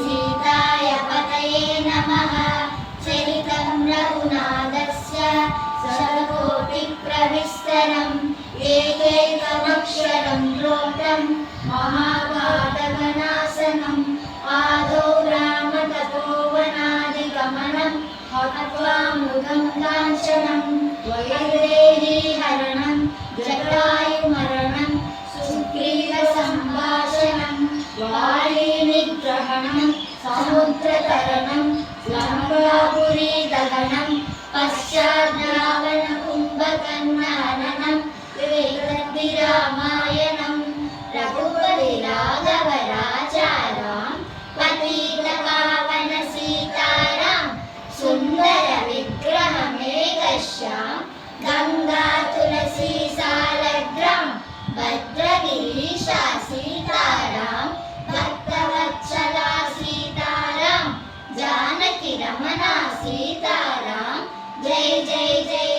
सीताय पतये नमः। चरितं रघुनाथस्य शतकोटिप्रविस्तरम् एकैकमक्षरं प्रोक्तं महापातकनाशनम्। आदौ राम ततो वनादिगमनं हत्वा मृगं काञ्चनं वैदेहीहरणं जटायुमरणं सुग्रीवसम्भाषणं वालीनिग्रहणं समुद्रतरणं लङ्कापुरीदहनं पश्चात् रावणकुम्भकर्णहननं रामायणं। रघुपति राघव राजा राम पतित पावन सीताराम सुंदर विग्रह मेघश्याम गंगा तुलसी सालग्राम भद्रगिरीशा सीताराम भक्तवत्सला सीताराम जानकी रमणा सीताराम जय जय जय